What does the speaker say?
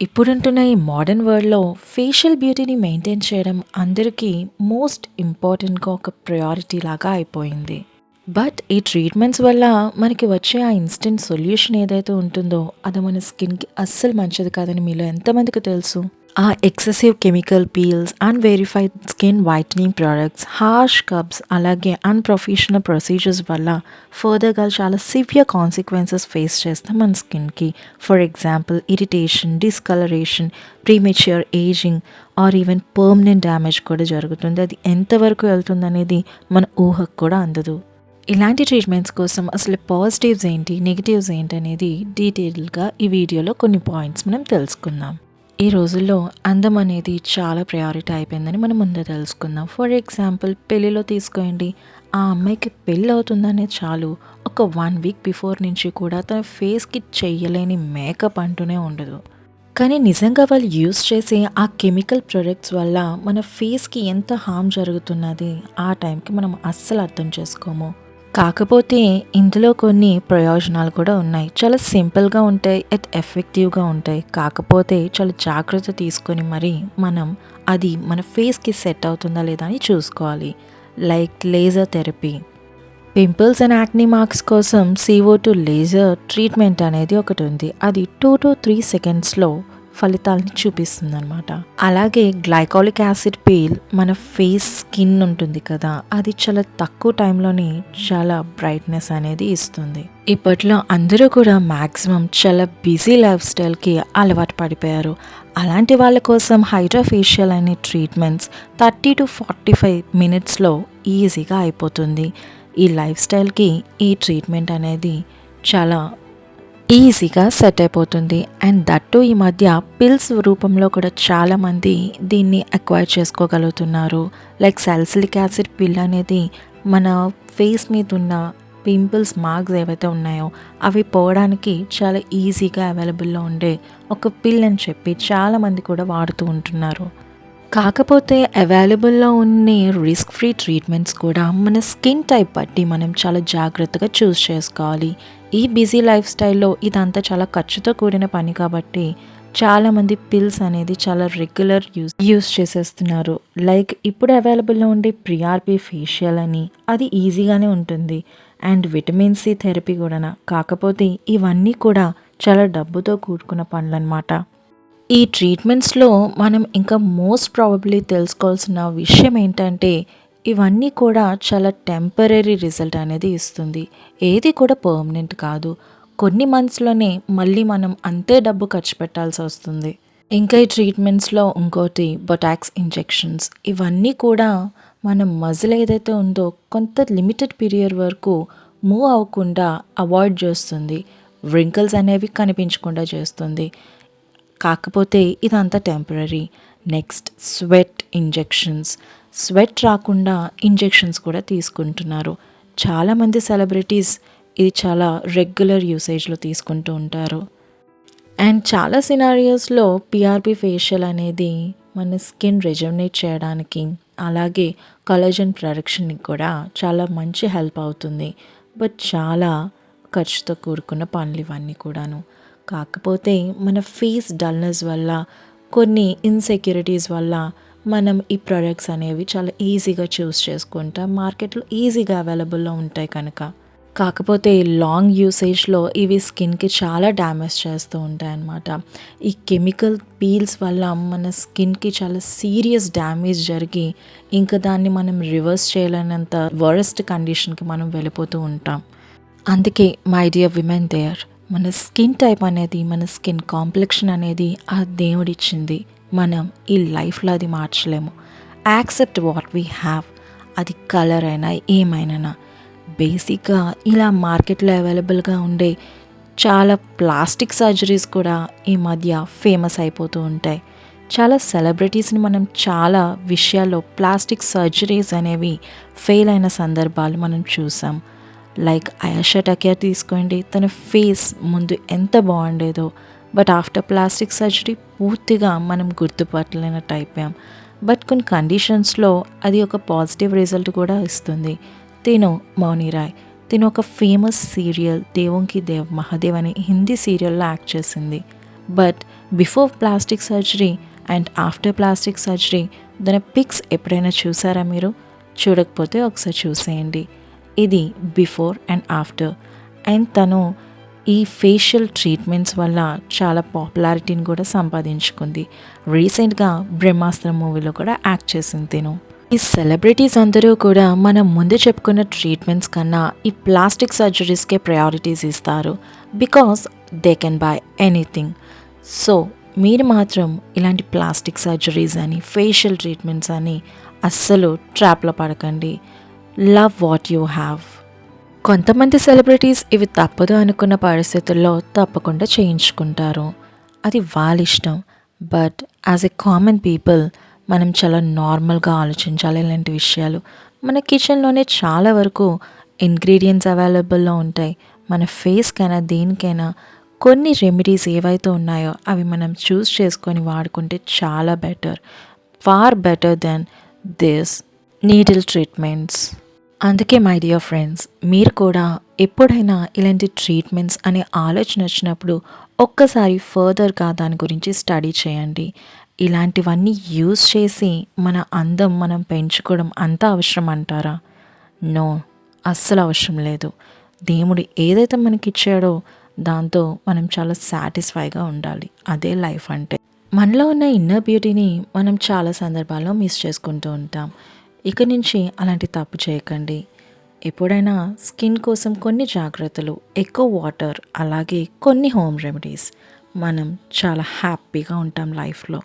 ఇప్పుడుంటున్న ఈ మోడర్న్ వరల్డ్‌లో facial బ్యూటీని maintain చేయడం అందరికీ మోస్ట్ ఇంపార్టెంట్‌గా ఒక ప్రయారిటీ లాగా అయిపోయింది. బట్ ఈ ట్రీట్మెంట్స్ వల్ల మనకి వచ్చే ఆ ఇన్‌స్టంట్ సొల్యూషన్ ఏదైతే ఉంటుందో అది మన స్కిన్‌కి అస్సలు మంచిది కాదని మీలో ఎంతమందికి తెలుసు? ఆ excessive chemical peels, unverified skin whitening products, harsh scrubs అలాగే అన్‌ప్రొఫెషనల్ ప్రొసీజర్స్ వల్ల ఫర్దర్‌గా చాలా సివియర్ కాన్సిక్వెన్సెస్ ఫేస్ చేస్తాం మన స్కిన్‌కి. For example irritation, discolouration, premature ageing or even permanent damage కూడా జరుగుతుంది. అది ఎంతవరకు వెళ్తుందనేది మన ఊహకు కూడా అందదు. ఇలాంటి ట్రీట్మెంట్స్ కోసం అసలు పాజిటివ్స్ ఏంటి, నెగెటివ్స్ ఏంటనేది డీటెయిల్డ్‌గా ఈ వీడియోలో కొన్ని పాయింట్స్ మనం తెలుసుకుందాం. ఈ రోజుల్లో అందం అనేది చాలా ప్రయారిటీ అయిపోయిందని మనం ముందే తెలుసుకుందాం. ఫర్ ఎగ్జాంపుల్ పెళ్ళిలో తీసుకోండి. ఆ అమ్మాయికి పెళ్ళి అవుతుందనే చాలు ఒక 1 వీక్ బిఫోర్ నుంచి కూడా తన ఫేస్‌కి చెయ్యలేని మేకప్ అంటూనే ఉండదు. కానీ నిజంగా వాళ్ళు యూజ్ చేసే ఆ కెమికల్ ప్రొడక్ట్స్ వల్ల మన ఫేస్‌కి ఎంత హార్మ్ జరుగుతున్నది ఆ టైంకి మనం అస్సలు అర్థం చేసుకోము. కాకపోతే ఇందులో కొన్ని ప్రయోజనాలు కూడా ఉన్నాయి. చాలా సింపుల్‌గా ఉంటాయి. ఎఫెక్టివ్‌గా ఉంటాయి. కాకపోతే చాలా జాగ్రత్త తీసుకొని మరి మనం అది మన ఫేస్‌కి సెట్ అవుతుందా లేదా అని చూసుకోవాలి. Like laser therapy. Pimples and acne marks కోసం CO2 లేజర్ ట్రీట్మెంట్ అనేది ఒకటి ఉంది. అది 2-3 సెకండ్స్‌లో ఫలితాలను చూపిస్తుందన్నమాట. అలాగే గ్లైకాలిక్ యాసిడ్ పీల్ మన ఫేస్ స్కిన్ ఉంటుంది కదా, అది చాలా తక్కువ టైంలోనే చాలా బ్రైట్నెస్ అనేది ఇస్తుంది. ఇప్పట్లో అందరూ కూడా మ్యాక్సిమం చాలా బిజీ లైఫ్ స్టైల్కి అలవాటు పడిపోయారు. అలాంటి వాళ్ళ కోసం హైడ్రోఫేషియల్ అనే ట్రీట్మెంట్స్ 30-45 మినిట్స్లో ఈజీగా అయిపోతుంది. ఈ లైఫ్ స్టైల్కి ఈ ట్రీట్మెంట్ అనేది చాలా ఈజీగా సెట్ అయిపోతుంది. అండ్ దట్టు ఈ మధ్య పిల్స్ రూపంలో కూడా చాలామంది దీన్ని అక్వైర్ చేసుకోగలుగుతున్నారు. లైక్ సాలిసిలిక్ యాసిడ్ పిల్ అనేది మన ఫేస్ మీద ఉన్న పింపుల్స్ మార్క్స్ ఏవైతే ఉన్నాయో అవి పోవడానికి చాలా ఈజీగా అవైలబుల్లో ఉండే ఒక పిల్ అని చెప్పి చాలామంది కూడా వాడుతూ ఉంటున్నారు. కాకపోతే అవైలబుల్లో ఉన్న రిస్క్ ఫ్రీ ట్రీట్మెంట్స్ కూడా మన స్కిన్ టైప్ బట్టి మనం చాలా జాగ్రత్తగా చూస్ చేసుకోవాలి. ఈ బిజీ లైఫ్ స్టైల్లో ఇదంతా చాలా ఖర్చుతో కూడిన పని కాబట్టి చాలామంది పిల్స్ అనేది చాలా రెగ్యులర్ యూస్ చేసేస్తున్నారు. లైక్ ఇప్పుడు అవైలబుల్లో ఉండే ప్రిఆర్పి ఫేషియల్ అని, అది ఈజీగానే ఉంటుంది. అండ్ విటమిన్ సి థెరపీ కూడా. కాకపోతే ఇవన్నీ కూడా చాలా డబ్బుతో కూడుకున్న పనులన్నమాట. ఈ ట్రీట్మెంట్స్లో మనం ఇంకా మోస్ట్ ప్రాబబ్లీ తెలుసుకోవాల్సిన విషయం ఏంటంటే ఇవన్నీ కూడా చాలా టెంపరరీ రిజల్ట్ అనేది ఇస్తుంది. ఏది కూడా పర్మనెంట్ కాదు. కొన్ని మంత్స్లోనే మళ్ళీ మనం అంతే డబ్బు ఖర్చు పెట్టాల్సి వస్తుంది. ఇంకా ఈ ట్రీట్మెంట్స్లో ఇంకోటి బొటాక్స్ ఇంజెక్షన్స్. ఇవన్నీ కూడా మన మజిల్ ఏదైతే ఉందో కొంత లిమిటెడ్ పీరియడ్ వరకు మూవ్ అవ్వకుండా అవాయిడ్ చేస్తుంది. వ్రింకిల్స్ అనేవి కనిపించకుండా చేస్తుంది. కాకపోతే ఇదంతా temporary. Next sweat injections. Sweat రాకుండా ఇంజెక్షన్స్ కూడా తీసుకుంటున్నారు. చాలామంది సెలబ్రిటీస్ ఇది చాలా రెగ్యులర్ యూసేజ్లో తీసుకుంటూ ఉంటారు. అండ్ చాలా సినారియోస్లో పిఆర్పి ఫేషియల్ అనేది మన స్కిన్ రెజ్యూనేట్ చేయడానికి అలాగే కొలాజన్ ప్రొడక్షన్కి కూడా చాలా మంచి హెల్ప్ అవుతుంది. బట్ చాలా ఖర్చుతో కూడుకున్న పనులు ఇవన్నీ కూడాను. కాకపోతే మన ఫేస్ డల్నెస్ వల్ల కొన్ని ఇన్సెక్యూరిటీస్ వల్ల మనం ఈ ప్రొడక్ట్స్ అనేవి చాలా ఈజీగా చూస్ చేసుకుంటాం. మార్కెట్లో ఈజీగా అవైలబుల్లో ఉంటాయి కనుక. కాకపోతే లాంగ్ యూసేజ్లో ఇవి స్కిన్కి చాలా డ్యామేజ్ చేస్తూ ఉంటాయి అన్నమాట. ఈ కెమికల్ పీల్స్ వల్ల మన స్కిన్కి చాలా సీరియస్ డ్యామేజ్ జరిగి ఇంకా దాన్ని మనం రివర్స్ చేయలేనంత వరస్ట్ కండిషన్కి మనం వెళ్ళిపోతూ ఉంటాం. అందుకే మై డియర్ విమెన్ దేర్, మన స్కిన్ టైప్ అనేది, మన స్కిన్ కాంప్లెక్షన్ అనేది ఆ దేవుడిచ్చింది. మనం ఈ లైఫ్లో అది మార్చలేము. Accept what we have. అది కలర్ అయినా ఏమైనా. బేసిక్గా ఇలా మార్కెట్లో అవైలబుల్గా ఉండే చాలా ప్లాస్టిక్ సర్జరీస్ కూడా ఈ మధ్య ఫేమస్ అయిపోతూ ఉంటాయి. చాలా సెలబ్రిటీస్ని మనం చాలా విషయాల్లో ప్లాస్టిక్ సర్జరీస్ అనేవి ఫెయిల్ అయిన సందర్భాలు మనం చూసాం. లైక్ ఆయేషా టకీర్ తీసుకోండి. తన ఫేస్ ముందు ఎంత బాగుండేదో, బట్ ఆఫ్టర్ ప్లాస్టిక్ సర్జరీ పూర్తిగా మనం గుర్తుపట్టలేనట్టు అయిపోయాం. బట్ కొన్ని కండిషన్స్లో అది ఒక పాజిటివ్ రిజల్ట్ కూడా ఇస్తుంది. తిను మౌని రాయ్. తిను ఒక ఫేమస్ సీరియల్ దేవోంకి దేవ్ మహాదేవ్ అనే హిందీ సీరియల్లో యాక్ట్ చేసింది. But before plastic surgery and after plastic surgery దాని పిక్స్ ఎప్పుడైనా చూసారా మీరు? చూడకపోతే ఒకసారి చూసేయండి. ఇది బిఫోర్ అండ్ ఆఫ్టర్. అండ్ తను ఈ ఫేషియల్ ట్రీట్మెంట్స్ వల్ల చాలా పాపులారిటీని కూడా సంపాదించుకుంది. రీసెంట్గా బ్రహ్మాస్త్రం మూవీలో కూడా యాక్ట్ చేసింది తిను. ఈ సెలబ్రిటీస్ అందరూ కూడా మనం ముందు చెప్పుకున్న ట్రీట్మెంట్స్ కన్నా ఈ ప్లాస్టిక్ సర్జరీస్కే ప్రయారిటీస్ ఇస్తారు. Because they can buy anything. So మీరు మాత్రం ఇలాంటి ప్లాస్టిక్ సర్జరీస్ అని ఫేషియల్ ట్రీట్మెంట్స్ అని అస్సలు ట్రాప్లో పడకండి. Love what you have. కొంతమంది సెలబ్రిటీస్ ఇవి తప్పదు అనుకున్న పరిస్థితుల్లో తప్పకుండా చేయించుకుంటారు. అది వాళ్ళ ఇష్టం. But as a common people మనం చాలా నార్మల్గా ఆలోచించాలి ఇలాంటి విషయాలు. మన కిచెన్లోనే చాలా వరకు ఇంగ్రీడియంట్స్ అవైలబుల్లో ఉంటాయి. మన ఫేస్కైనా దేనికైనా కొన్ని రెమెడీస్ ఏవైతే ఉన్నాయో అవి మనం చూస్ చేసుకొని వాడుకుంటే చాలా better. Far better than this needle treatments. అందుకే మై డియర్ ఫ్రెండ్స్, మీరు కూడా ఎప్పుడైనా ఇలాంటి ట్రీట్మెంట్స్ అనే ఆలోచన వచ్చినప్పుడు ఒక్కసారి ఫర్దర్గా దాని గురించి స్టడీ చేయండి. ఇలాంటివన్నీ యూజ్ చేసి మన అందం మనం పెంచుకోవడం అంత అవసరం అంటారా? నో, అస్సలు అవసరం లేదు. దేవుడు ఏదైతే మనకిచ్చాడో దాంతో మనం చాలా సాటిస్ఫైగా ఉండాలి. అదే లైఫ్ అంటే. మనలో ఉన్న ఇన్నర్ బ్యూటీని మనం చాలా సందర్భాల్లో మిస్ చేసుకుంటూ ఉంటాం. ఇక నుంచి అలాంటి తప్పు చేయకండి. ఎప్పుడైనా స్కిన్ కోసం కొన్ని జాగ్రత్తలు, ఎక్కువ వాటర్, అలాగే కొన్ని హోమ్ రెమెడీస్, మనం చాలా హ్యాపీగా ఉంటాం లైఫ్లో.